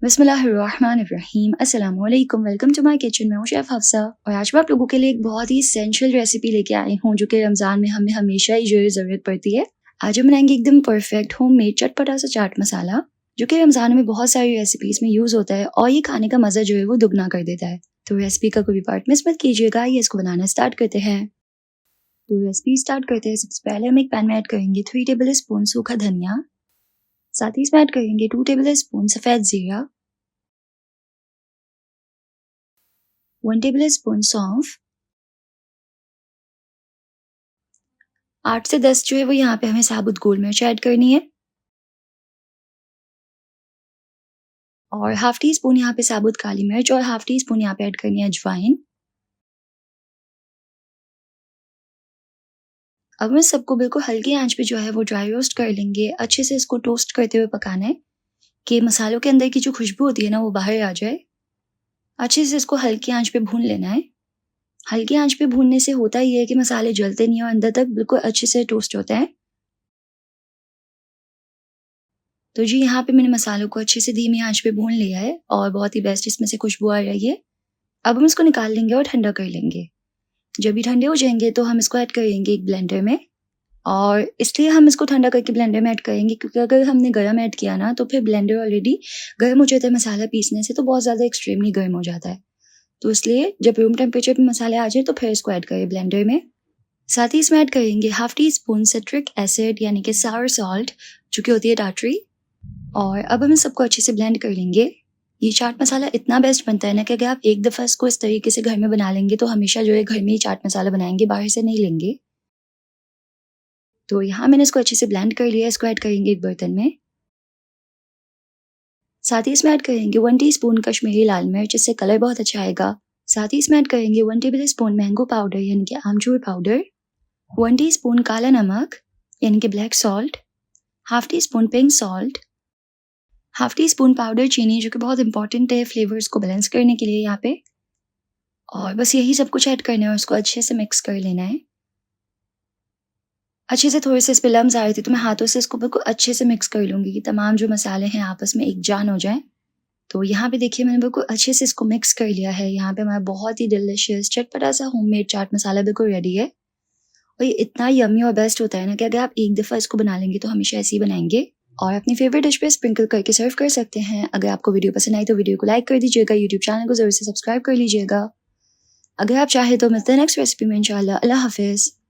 बिस्मिल्लाहिर्रहमानिर्रहीम अस्सलाम वालेकुम। Welcome to my kitchen. मैं हूँ शेफ़ हफ्सा और आज मैं आप लोगों के लिए एक बहुत ही एसेंशियल रेसिपी लेके आई हूँ जो कि रमज़ान में हमें हमेशा ही जो है ज़रूरत पड़ती है। आज हम बनाएंगे एकदम परफेक्ट होममेड चटपटा सा चाट मसाला जो कि रमज़ान में बहुत सारी रेसिपीज़ में यूज़ होता है और ये खाने का मज़ा जो है वो दुगना कर देता है। तो रेसिपी का कोई पार्ट मिस मत कीजिएगा। ये इसको बनाना स्टार्ट करते हैं। तो रेसिपी स्टार्ट करते हैं। सबसे पहले हम एक पैन में ऐड करेंगे 3 टेबल स्पून सूखा धनिया, साथ ही इसमें ऐड करेंगे 2 टेबल स्पून सफ़ेद ज़ीरा, 1 टेबल स्पून सौंफ, 8 से 10 जो है वो यहाँ पे हमें साबुत गोल मिर्च ऐड करनी है और हाफ टी स्पून यहाँ पे साबुत काली मिर्च और हाफ टी स्पून यहाँ पे ऐड करनी है अजवाइन। अब हम सबको बिल्कुल हल्की आंच पे जो है वो ड्राई रोस्ट कर लेंगे। अच्छे से इसको टोस्ट करते हुए पकाना है कि मसालों के अंदर की जो खुशबू होती है ना वो बाहर आ जाए। अच्छे से इसको हल्की आंच पे भून लेना है। हल्की आंच पे भूनने से होता ये है कि मसाले जलते नहीं और अंदर तक बिल्कुल अच्छे से टोस्ट होते हैं। तो जी यहाँ पे मैंने मसालों को अच्छे से धीमी आंच पे भून लिया है और बहुत ही बेस्ट इसमें से खुशबू आ रही है। अब हम इसको निकाल लेंगे और ठंडा कर लेंगे। जब ये ठंडे हो जाएंगे तो हम इसको ऐड करेंगे एक ब्लेंडर में और इसलिए हम इसको ठंडा करके ब्लेंडर में ऐड करेंगे क्योंकि अगर हमने गर्म ऐड किया ना तो फिर ब्लेंडर ऑलरेडी गर्म हो जाता है मसाला पीसने से, तो बहुत ज़्यादा एक्सट्रीमली गर्म हो जाता है। तो इसलिए जब रूम टेम्परेचर पे मसाले आ जाए तो फिर इसको ऐड करें ब्लेंडर में। साथ ही इसमें ऐड करेंगे half tea spoon citric acid यानी कि सावर सॉल्ट जो कि होती है टाटरी। और अब हम सबको अच्छे से ब्लेंड कर लेंगे। ये चाट मसाला इतना बेस्ट बनता है ना कि अगर आप एक दफ़ा इसको इस तरीके से घर में बना लेंगे तो हमेशा जो है घर में ही चाट मसाला बनाएंगे, बाहर से नहीं लेंगे। तो यहाँ मैंने इसको अच्छे से ब्लेंड कर लिया। इसको ऐड करेंगे एक बर्तन में। साथ ही इसमें ऐड करेंगे 1 टीस्पून कश्मीरी लाल मिर्च, इससे कलर बहुत अच्छा आएगा। साथ ही इसमें ऐड करेंगे 1 टेबल स्पून मैंगो पाउडर यानी कि आमचूर पाउडर, 1 टीस्पून काला नमक यानी कि black salt, half tea spoon pink salt, half tea spoon powder चीनी जो कि बहुत इंपॉर्टेंट है फ्लेवर्स को बैलेंस करने के लिए यहाँ पे। और बस यही सब कुछ ऐड करना है और उसको अच्छे से मिक्स कर लेना है। अच्छे से थोड़े से इस पे लम्स आ रहे थे तो मैं हाथों से इसको बिल्कुल अच्छे से मिक्स कर लूँगी कि तमाम जो मसाले हैं आपस में एक जान हो जाएँ। तो यहाँ पे देखिए मैंने बिल्कुल अच्छे से इसको मिक्स कर लिया है। यहाँ पे हमारा बहुत ही डिलिशियस चटपटा सा होममेड चाट मसाला बिल्कुल रेडी है और ये इतना यम्मी और बेस्ट होता है ना कि अगर आप एक दफ़ा इसको बना लेंगे तो हमेशा ऐसे ही बनाएंगे और अपनी फेवरेट डिश पे स्प्रिंकल करके सर्व कर सकते हैं। अगर आपको वीडियो पसंद आई तो वीडियो को लाइक कर दीजिएगा, यूट्यूब चैनल को ज़रूर से सब्सक्राइब कर लीजिएगा। अगर आप चाहें तो मिलते हैं नेक्स्ट रेसिपी में इंशाल्लाह। अल्लाह हाफिज़।